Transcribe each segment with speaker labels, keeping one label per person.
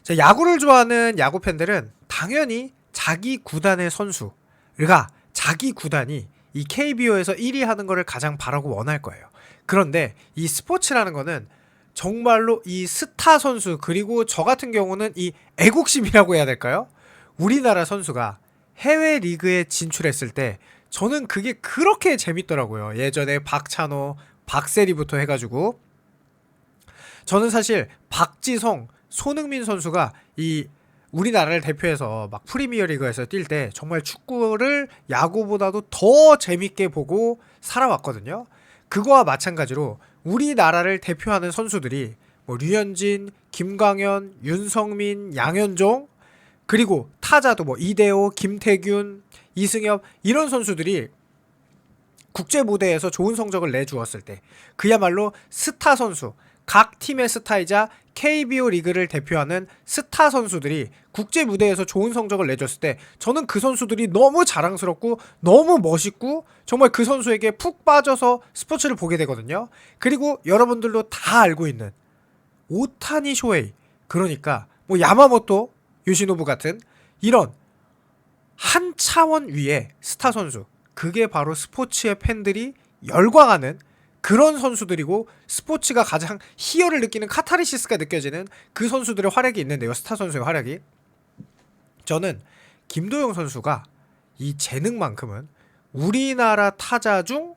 Speaker 1: 자, 야구를 좋아하는 야구 팬들은 당연히 자기 구단의 선수가 자기 구단이 이 KBO에서 1위 하는 거를 가장 바라고 원할 거예요. 그런데 이 스포츠라는 거는 정말로 이 스타 선수 그리고 저 같은 경우는 이 애국심이라고 해야 될까요? 우리나라 선수가 해외 리그에 진출했을 때 저는 그게 그렇게 재밌더라고요. 예전에 박찬호, 박세리부터 해가지고 저는 사실 박지성, 손흥민 선수가 이 우리나라를 대표해서 막 프리미어리그에서 뛸 때 정말 축구를 야구보다도 더 재밌게 보고 살아왔거든요. 그거와 마찬가지로 우리나라를 대표하는 선수들이 뭐 류현진, 김광현, 윤성민, 양현종 그리고 타자도 뭐 이대호, 김태균, 이승엽 이런 선수들이 국제 무대에서 좋은 성적을 내주었을 때 그야말로 스타 선수, 각 팀의 스타이자 KBO 리그를 대표하는 스타 선수들이 국제 무대에서 좋은 성적을 내줬을 때 저는 그 선수들이 너무 자랑스럽고 너무 멋있고 정말 그 선수에게 푹 빠져서 스포츠를 보게 되거든요. 그리고 여러분들도 다 알고 있는 오타니 쇼헤이, 그러니까 뭐 야마모토 요시노부 같은 이런 한 차원 위의 스타 선수, 그게 바로 스포츠의 팬들이 열광하는 그런 선수들이고 스포츠가 가장 희열을 느끼는 카타르시스가 느껴지는 그 선수들의 활약이 있는데요. 스타 선수의 활약이. 저는 김도영 선수가 이 재능만큼은 우리나라 타자 중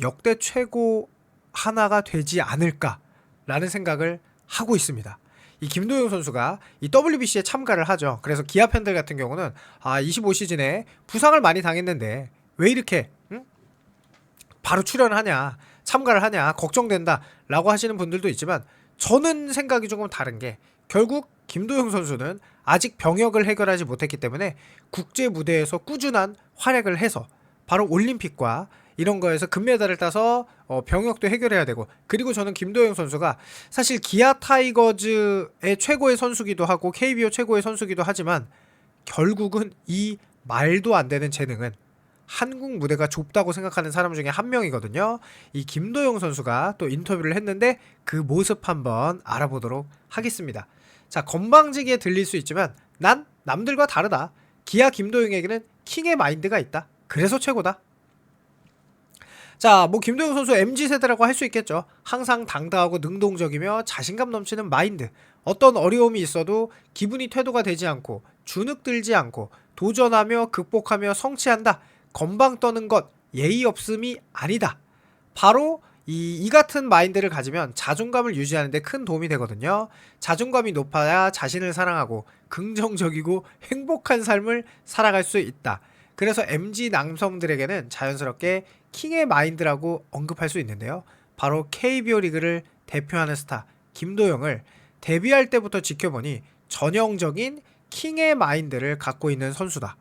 Speaker 1: 역대 최고 하나가 되지 않을까라는 생각을 하고 있습니다. 이 김도영 선수가 이 WBC에 참가를 하죠. 그래서 기아 팬들 같은 경우는 25시즌에 부상을 많이 당했는데 왜 이렇게 바로 출연을 하냐, 참가를 하냐, 걱정된다 라고 하시는 분들도 있지만 저는 생각이 조금 다른 게 결국 김도영 선수는 아직 병역을 해결하지 못했기 때문에 국제 무대에서 꾸준한 활약을 해서 바로 올림픽과 이런 거에서 금메달을 따서 병역도 해결해야 되고, 그리고 저는 김도영 선수가 사실 기아 타이거즈의 최고의 선수기도 하고 KBO 최고의 선수기도 하지만 결국은 이 말도 안 되는 재능은 한국 무대가 좁다고 생각하는 사람 중에 한 명이거든요. 이 김도영 선수가 또 인터뷰를 했는데 그 모습 한번 알아보도록 하겠습니다. 자, 건방지게 들릴 수 있지만 난 남들과 다르다. 기아 김도영에게는 킹의 마인드가 있다. 그래서 최고다. 자, 뭐 김도영 선수 MZ세대라고 할 수 있겠죠. 항상 당당하고 능동적이며 자신감 넘치는 마인드. 어떤 어려움이 있어도 기분이 퇴도가 되지 않고 주눅들지 않고 도전하며 극복하며 성취한다. 건방 떠는 것, 예의 없음이 아니다. 바로 이 같은 마인드를 가지면 자존감을 유지하는 데 큰 도움이 되거든요. 자존감이 높아야 자신을 사랑하고 긍정적이고 행복한 삶을 살아갈 수 있다. 그래서 MZ 남성들에게는 자연스럽게 킹의 마인드라고 언급할 수 있는데요. 바로 KBO 리그를 대표하는 스타 김도영을 데뷔할 때부터 지켜보니 전형적인 킹의 마인드를 갖고 있는 선수다.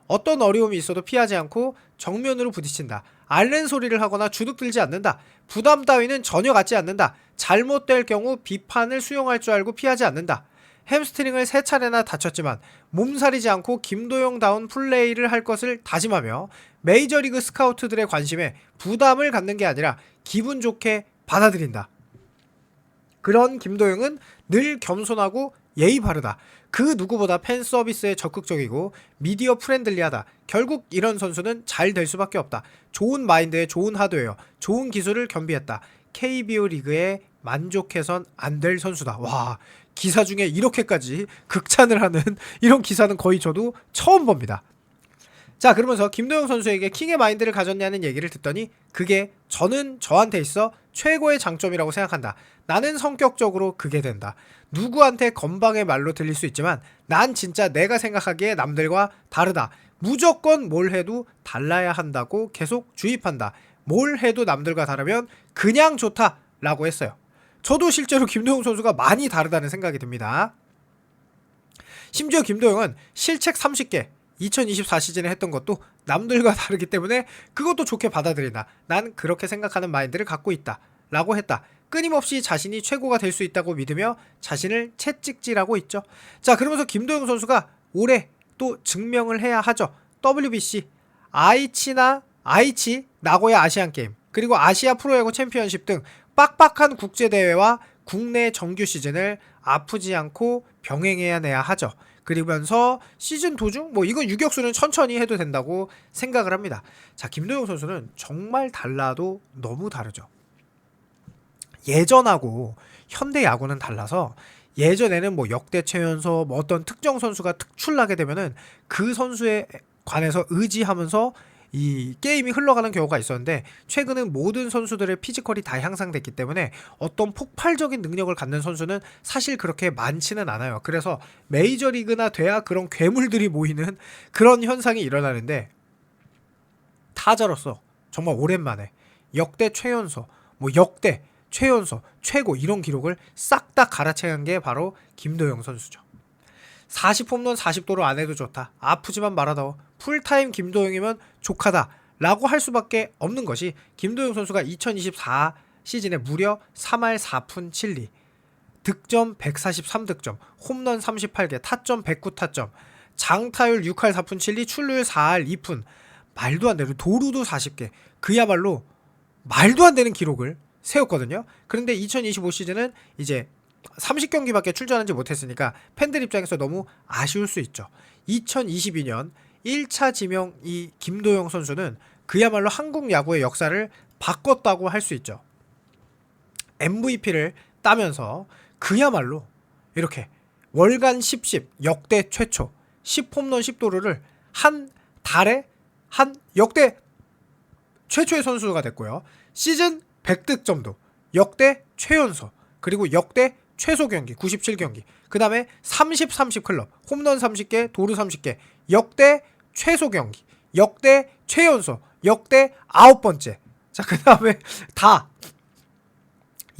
Speaker 1: 어떤 어려움이 있어도 피하지 않고 정면으로 부딪힌다. 앓는 소리를 하거나 주눅들지 않는다. 부담 따위는 전혀 갖지 않는다. 잘못될 경우 비판을 수용할 줄 알고 피하지 않는다. 햄스트링을 3차례나 다쳤지만 몸살이지 않고 김도영다운 플레이를 할 것을 다짐하며 메이저리그 스카우트들의 관심에 부담을 갖는 게 아니라 기분 좋게 받아들인다. 그런 김도영은 늘 겸손하고 예의 바르다. 그 누구보다 팬 서비스에 적극적이고 미디어 프렌들리하다. 결국 이런 선수는 잘 될 수밖에 없다. 좋은 마인드에 좋은 하드웨어, 좋은 기술을 겸비했다. KBO 리그에 만족해선 안 될 선수다. 와, 기사 중에 이렇게까지 극찬을 하는 이런 기사는 거의 저도 처음 봅니다. 자, 그러면서 김도영 선수에게 킹의 마인드를 가졌냐는 얘기를 듣더니 그게 저는 저한테 있어 최고의 장점이라고 생각한다. 나는 성격적으로 그게 된다. 누구한테 건방의 말로 들릴 수 있지만 난 진짜 내가 생각하기에 남들과 다르다. 무조건 뭘 해도 달라야 한다고 계속 주입한다. 뭘 해도 남들과 다르면 그냥 좋다 라고 했어요. 저도 실제로 김도영 선수가 많이 다르다는 생각이 듭니다. 심지어 김도영은 실책 30개 2024 시즌에 했던 것도 남들과 다르기 때문에 그것도 좋게 받아들인다. 난 그렇게 생각하는 마인드를 갖고 있다 라고 했다. 끊임없이 자신이 최고가 될 수 있다고 믿으며 자신을 채찍질하고 있죠. 자, 그러면서 김도영 선수가 올해 또 증명을 해야 하죠. WBC, 아이치 나고야 아시안게임, 그리고 아시아 프로야구 챔피언십 등 빡빡한 국제대회와 국내 정규 시즌을 아프지 않고 병행해야 하죠. 그러면서 시즌 도중 뭐 이건 유격수는 천천히 해도 된다고 생각을 합니다. 자, 김도영 선수는 정말 달라도 너무 다르죠. 예전하고 현대 야구는 달라서 예전에는 뭐 역대 최연소 뭐 어떤 특정 선수가 특출나게 되면은 그 선수에 관해서 의지하면서 이 게임이 흘러가는 경우가 있었는데, 최근은 모든 선수들의 피지컬이 다 향상됐기 때문에 어떤 폭발적인 능력을 갖는 선수는 사실 그렇게 많지는 않아요. 그래서 메이저리그나 돼야 그런 괴물들이 모이는 그런 현상이 일어나는데, 타자로서 정말 오랜만에 역대 최연소, 뭐 역대 최연소, 최고 이런 기록을 싹 다 갈아채운 게 바로 김도영 선수죠. 40홈런 40도로 안 해도 좋다. 아프지만 말하다. 풀타임 김도영이면 족하다 라고 할 수밖에 없는 것이, 김도영 선수가 2024 시즌에 무려 3할 4푼 7리, 득점 143득점, 홈런 38개, 타점 109타점, 장타율 6할 4푼 7리, 출루율 4할 2푼, 말도 안 되는 도루도 40개, 그야말로 말도 안 되는 기록을 세웠거든요. 그런데 2025 시즌은 이제 30경기밖에 출전하지 못했으니까 팬들 입장에서 너무 아쉬울 수 있죠. 2022년 1차 지명 이 김도영 선수는 그야말로 한국 야구의 역사를 바꿨다고 할 수 있죠. MVP를 따면서 그야말로 이렇게 월간 10 역대 최초 10홈런 10도루를 한 달에 한 역대 최초의 선수가 됐고요. 시즌 100득점도 역대 최연소, 그리고 역대 최소 경기 97경기, 그 다음에 30 클럽, 홈런 30개, 도루 30개, 역대 최소 경기, 역대 최연소, 역대 9번째. 자, 그 다음에 다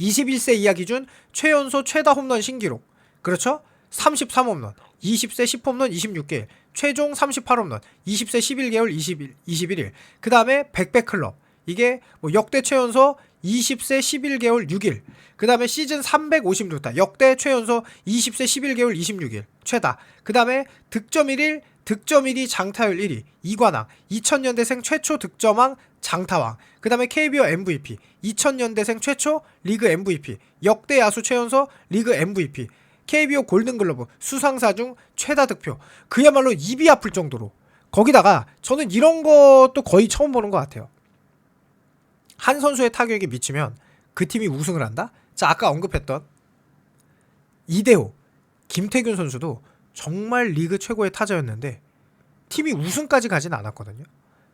Speaker 1: 21세 이하 기준 최연소 최다 홈런 신기록. 그렇죠? 33홈런, 20세 10홈런 26개일, 최종 38홈런, 20세 11개월 21일. 그 다음에 100배 클럽. 이게 뭐 역대 최연소 20세 11개월 6일. 그 다음에 시즌 356타. 역대 최연소 20세 11개월 26일. 최다. 그 다음에 득점 1일, 득점 1위, 장타율 1위. 이관왕. 2000년대생 최초 득점왕, 장타왕. 그 다음에 KBO MVP. 2000년대생 최초 리그 MVP. 역대 야수 최연소 리그 MVP. KBO 골든글러브 수상사 중 최다 득표. 그야말로 입이 아플 정도로. 거기다가 저는 이런 것도 거의 처음 보는 것 같아요. 한 선수의 타격이 미치면 그 팀이 우승을 한다? 자, 아까 언급했던 이대호, 김태균 선수도 정말 리그 최고의 타자였는데 팀이 우승까지 가진 않았거든요.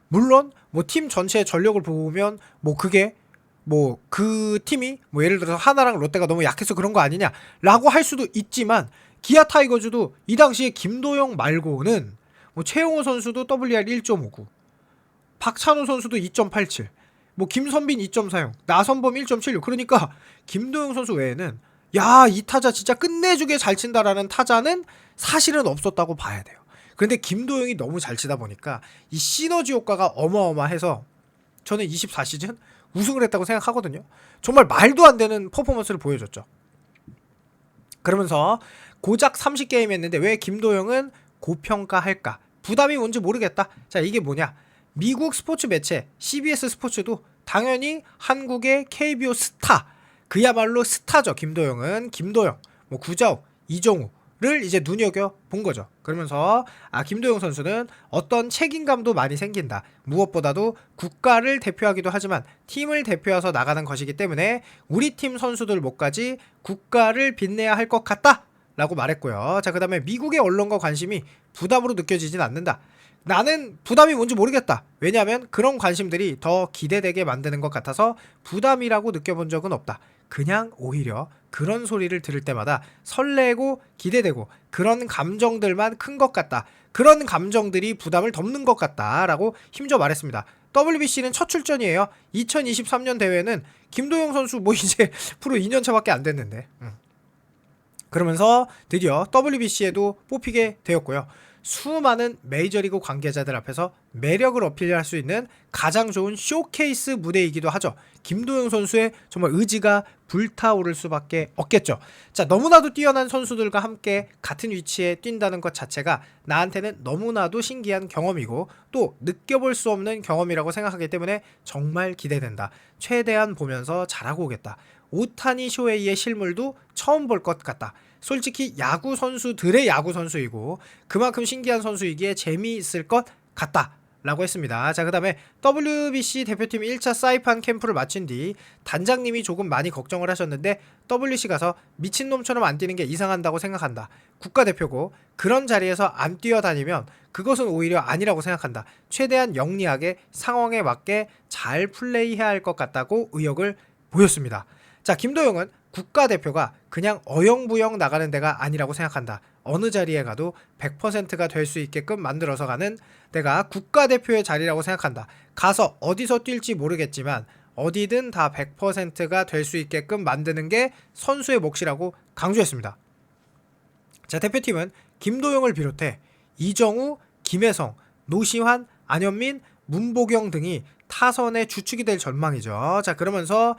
Speaker 1: 물론 뭐 팀 전체의 전력을 보면 뭐 그게 뭐 그 팀이 뭐 예를 들어서 하나랑 롯데가 너무 약해서 그런 거 아니냐라고 할 수도 있지만, 기아 타이거즈도 이 당시에 김도영 말고는 뭐 최용호 선수도 WR 1.59, 박찬호 선수도 2.87, 뭐 김선빈 2.40, 나선범 1.76. 그러니까 김도영 선수 외에는 야, 이 타자 진짜 끝내주게 잘 친다라는 타자는 사실은 없었다고 봐야 돼요. 그런데 김도영이 너무 잘 치다 보니까 이 시너지 효과가 어마어마해서 저는 24시즌 우승을 했다고 생각하거든요. 정말 말도 안 되는 퍼포먼스를 보여줬죠. 그러면서 고작 30게임 했는데 왜 김도영은 고평가할까? 부담이 뭔지 모르겠다. 자, 이게 뭐냐? 미국 스포츠 매체 CBS 스포츠도 당연히 한국의 KBO 스타, 그야말로 스타죠. 김도영은 김도영, 뭐 구자욱, 이정우를 이제 눈여겨 본 거죠. 그러면서 김도영 선수는 어떤 책임감도 많이 생긴다. 무엇보다도 국가를 대표하기도 하지만 팀을 대표해서 나가는 것이기 때문에 우리 팀 선수들 못까지 국가를 빛내야 할 것 같다 라고 말했고요. 자, 그 다음에 미국의 언론과 관심이 부담으로 느껴지진 않는다. 나는 부담이 뭔지 모르겠다. 왜냐하면 그런 관심들이 더 기대되게 만드는 것 같아서 부담이라고 느껴본 적은 없다. 그냥 오히려 그런 소리를 들을 때마다 설레고 기대되고 그런 감정들만 큰 것 같다. 그런 감정들이 부담을 덮는 것 같다 라고 힘줘 말했습니다. WBC는 첫 출전이에요. 2023년 대회는 김도영 선수 뭐 이제 프로 2년차밖에 안 됐는데 그러면서 드디어 WBC에도 뽑히게 되었고요. 수많은 메이저리그 관계자들 앞에서 매력을 어필할 수 있는 가장 좋은 쇼케이스 무대이기도 하죠. 김도영 선수의 정말 의지가 불타오를 수밖에 없겠죠. 자, 너무나도 뛰어난 선수들과 함께 같은 위치에 뛴다는 것 자체가 나한테는 너무나도 신기한 경험이고 또 느껴볼 수 없는 경험이라고 생각하기 때문에 정말 기대된다. 최대한 보면서 잘하고 오겠다. 오타니 쇼헤이의 실물도 처음 볼 것 같다. 솔직히 야구 선수들의 야구 선수이고 그만큼 신기한 선수이기에 재미있을 것 같다 라고 했습니다. 자, 그 다음에 WBC 대표팀 1차 사이판 캠프를 마친 뒤 단장님이 조금 많이 걱정을 하셨는데 WC 가서 미친놈처럼 안 뛰는 게 이상한다고 생각한다. 국가대표고 그런 자리에서 안 뛰어다니면 그것은 오히려 아니라고 생각한다. 최대한 영리하게 상황에 맞게 잘 플레이해야 할 것 같다고 의욕을 보였습니다. 자, 김도영은 국가대표가 그냥 어영부영 나가는 데가 아니라고 생각한다. 어느 자리에 가도 100%가 될 수 있게끔 만들어서 가는 데가 국가대표의 자리라고 생각한다. 가서 어디서 뛸지 모르겠지만 어디든 다 100%가 될 수 있게끔 만드는 게 선수의 몫이라고 강조했습니다. 자, 대표팀은 김도영을 비롯해 이정우, 김혜성, 노시환, 안현민, 문보경 등이 타선의 주축이 될 전망이죠. 자, 그러면서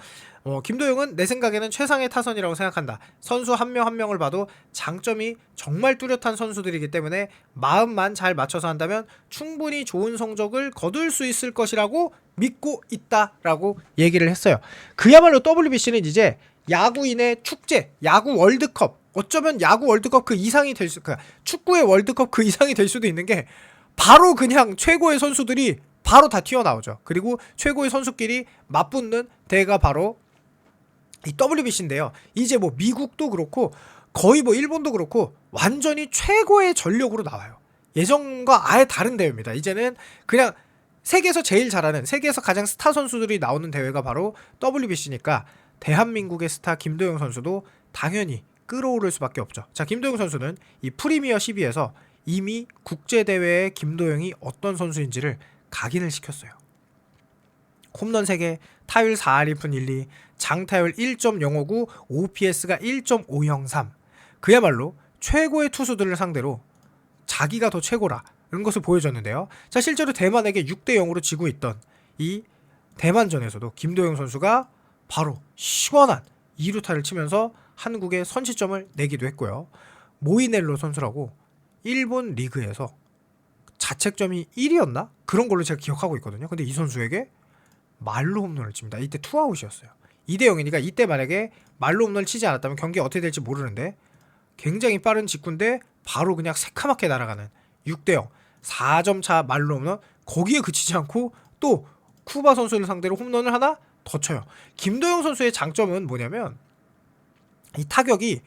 Speaker 1: 김도영은 내 생각에는 최상의 타선이라고 생각한다. 선수 한 명 한 명을 봐도 장점이 정말 뚜렷한 선수들이기 때문에 마음만 잘 맞춰서 한다면 충분히 좋은 성적을 거둘 수 있을 것이라고 믿고 있다라고 얘기를 했어요. 그야말로 WBC는 이제 야구인의 축제, 야구 월드컵, 어쩌면 야구 월드컵 그 이상이 될 수, 축구의 월드컵 그 이상이 될 수도 있는 게 바로 그냥 최고의 선수들이 바로 다 튀어나오죠. 그리고 최고의 선수끼리 맞붙는 대회가 바로 이 WBC인데요. 이제 뭐 미국도 그렇고 거의 뭐 일본도 그렇고 완전히 최고의 전력으로 나와요. 예전과 아예 다른 대회입니다. 이제는 그냥 세계에서 제일 잘하는, 세계에서 가장 스타 선수들이 나오는 대회가 바로 WBC니까 대한민국의 스타 김도영 선수도 당연히 끌어오를 수밖에 없죠. 자, 김도영 선수는 이 프리미어 12에서 이미 국제대회에 김도영이 어떤 선수인지를 각인을 시켰어요. 홈런 3개, 타율 4할 1푼 1리, 장타율 1.059, OPS가 1.503. 그야말로 최고의 투수들을 상대로 자기가 더 최고라 이런 것을 보여줬는데요. 자, 실제로 대만에게 6대0으로 지고 있던 이 대만전에서도 김도영 선수가 바로 시원한 2루타를 치면서 한국에 선취점을 내기도 했고요. 모이넬로 선수라고 일본 리그에서 자책점이 1위였나? 그런 걸로 제가 기억하고 있거든요. 근데 이 선수에게 말로 홈런을 칩니다. 이때 투아웃이었어요. 2대0이니까 이때 만약에 말로 홈런을 치지 않았다면 경기가 어떻게 될지 모르는데 굉장히 빠른 직구인데 바로 그냥 새카맣게 날아가는 6대0 4점 차 말로 홈런, 거기에 그치지 않고 또 쿠바 선수를 상대로 홈런을 하나 더 쳐요. 김도영 선수의 장점은 뭐냐면 이 타격이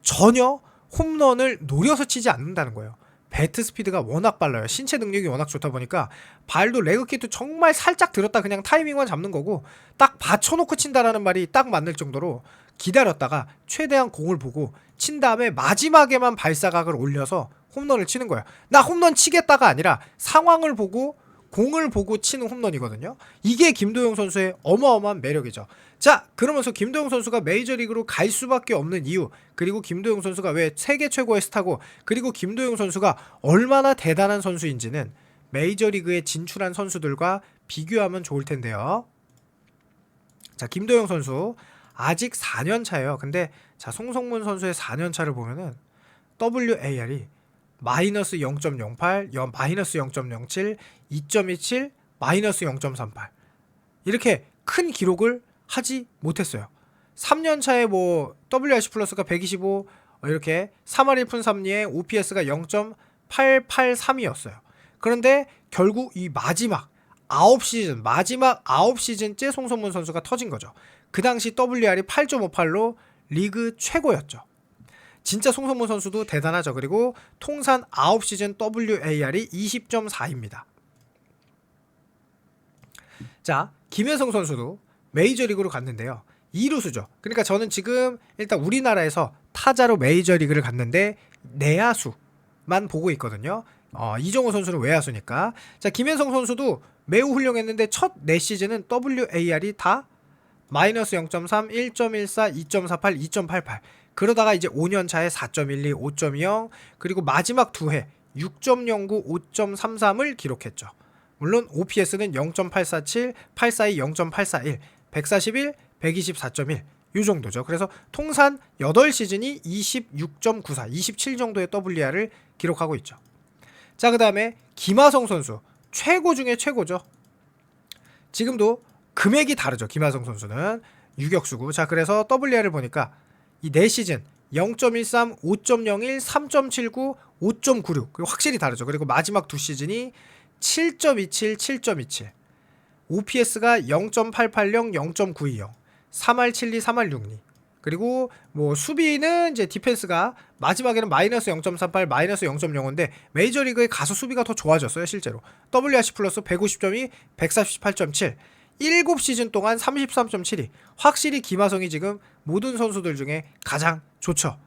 Speaker 1: 전혀 홈런을 노려서 치지 않는다는 거예요. 배트 스피드가 워낙 빨라요. 신체 능력이 워낙 좋다 보니까 발도 레그킥도 정말 살짝 들었다 그냥 타이밍만 잡는 거고 딱 받쳐놓고 친다라는 말이 딱 맞는 정도로 기다렸다가 최대한 공을 보고 친 다음에 마지막에만 발사각을 올려서 홈런을 치는 거예요. 나 홈런 치겠다가 아니라 상황을 보고 공을 보고 치는 홈런이거든요. 이게 김도영 선수의 어마어마한 매력이죠. 자, 그러면서 김도영 선수가 메이저리그로 갈 수밖에 없는 이유, 그리고 김도영 선수가 왜 세계 최고의 스타고, 그리고 김도영 선수가 얼마나 대단한 선수인지는 메이저리그에 진출한 선수들과 비교하면 좋을 텐데요. 자, 김도영 선수 아직 4년 차예요. 근데 자, 송성문 선수의 4년 차를 보면은 WAR이 마이너스 0.08, 마이너스 0.07, 2.27, 마이너스 0.38 이렇게 큰 기록을 하지 못했어요. 3년 차에 뭐 WRC 플러스가 125 이렇게 3할 1푼 3리에 OPS가 0.883이었어요. 그런데 결국 이 마지막 9시즌째 송성문 선수가 터진 거죠. 그 당시 WR이 8.58로 리그 최고였죠. 진짜 송성문 선수도 대단하죠. 그리고 통산 9시즌 WAR이 20.4입니다. 자, 김혜성 선수도 메이저리그로 갔는데요. 2루수죠. 그러니까 저는 지금 일단 우리나라에서 타자로 메이저리그를 갔는데 내야수만 보고 있거든요. 이정우 선수는 외야수니까. 자, 김혜성 선수도 매우 훌륭했는데 첫 4시즌은 WAR이 다 마이너스 0.3, 1.14, 2.48, 2.88 그러다가 이제 5년 차에 4.12, 5.20 그리고 마지막 2회 6.09, 5.33을 기록했죠. 물론 OPS는 0.847, 842, 0.841, 141, 124.1 이 정도죠. 그래서 통산 8시즌이 26.94, 27 정도의 WR을 기록하고 있죠. 자, 그 다음에 김하성 선수 최고 중에 최고죠. 지금도 금액이 다르죠. 김하성 선수는 유격수고. 자, 그래서 WR을 보니까 이 4시즌 0.13, 5.01, 3.79, 5.96. 그리고 확실히 다르죠. 그리고 마지막 두 시즌이 7.27, 7.27. OPS가 0.880, 0.920. 3할 7리, 3할 6리. 그리고 뭐 수비는 이제 디펜스가 마지막에는 마이너스 0.38, 마이너스 0.05인데 메이저리그에 가서 수비가 더 좋아졌어요, 실제로. WRC 플러스 150점이 148.7. 7시즌 동안 33.72. 확실히 김하성이 지금 모든 선수들 중에 가장 좋죠.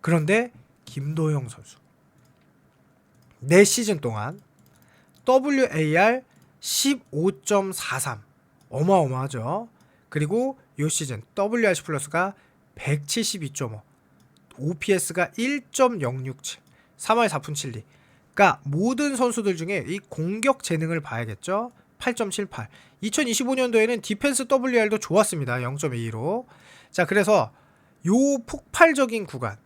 Speaker 1: 그런데 김도영 선수 4시즌 동안 WAR 15.43. 어마어마하죠. 그리고 요 시즌 WRC 플러스가 172.5, OPS가 1.067, 3할 4푼 7리. 그러니까 모든 선수들 중에 이 공격 재능을 봐야겠죠. 8.78. 2025년도에는 디펜스 WR도 좋았습니다. 0.22로. 자, 그래서 요 폭발적인 구간,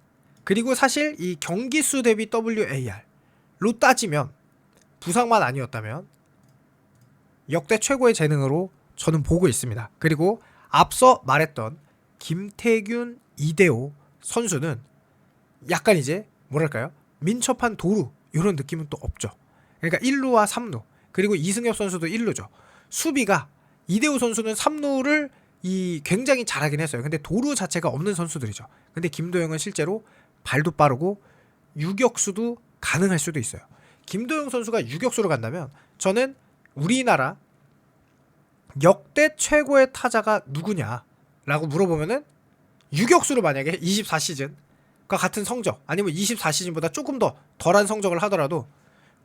Speaker 1: 그리고 사실 이 경기수 대비 WAR로 따지면 부상만 아니었다면 역대 최고의 재능으로 저는 보고 있습니다. 그리고 앞서 말했던 김태균, 이대호 선수는 약간 이제 뭐랄까요? 민첩한 도루 이런 느낌은 또 없죠. 그러니까 1루와 3루, 그리고 이승엽 선수도 1루죠. 수비가 이대호 선수는 3루를 굉장히 잘하긴 했어요. 근데 도루 자체가 없는 선수들이죠. 근데 김도영은 실제로 발도 빠르고 유격수도 가능할 수도 있어요. 김도영 선수가 유격수로 간다면 저는 우리나라 역대 최고의 타자가 누구냐라고 물어보면은 유격수로 만약에 24시즌과 같은 성적, 아니면 24시즌보다 조금 더 덜한 성적을 하더라도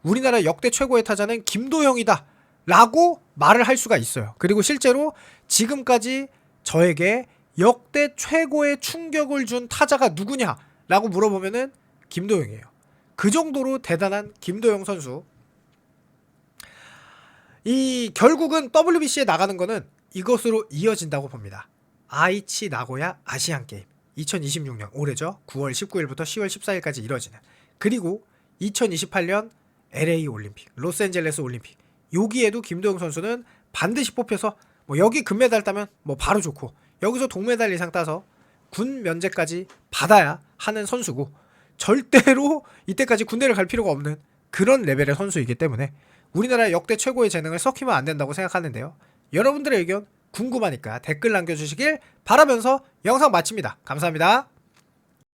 Speaker 1: 우리나라 역대 최고의 타자는 김도영이다 라고 말을 할 수가 있어요. 그리고 실제로 지금까지 저에게 역대 최고의 충격을 준 타자가 누구냐 라고 물어보면은 김도영이에요. 그 정도로 대단한 김도영 선수. 이 결국은 WBC에 나가는 거는 이것으로 이어진다고 봅니다. 아이치 나고야 아시안게임 2026년 올해죠. 9월 19일부터 10월 14일까지 이뤄지는, 그리고 2028년 LA 올림픽, 로스앤젤레스 올림픽, 여기에도 김도영 선수는 반드시 뽑혀서 뭐 여기 금메달 따면 뭐 바로 좋고, 여기서 동메달 이상 따서 군 면제까지 받아야 하는 선수고, 절대로 이때까지 군대를 갈 필요가 없는 그런 레벨의 선수이기 때문에 우리나라 역대 최고의 재능을 썩히면 안 된다고 생각하는데요. 여러분들의 의견 궁금하니까 댓글 남겨주시길 바라면서 영상 마칩니다. 감사합니다.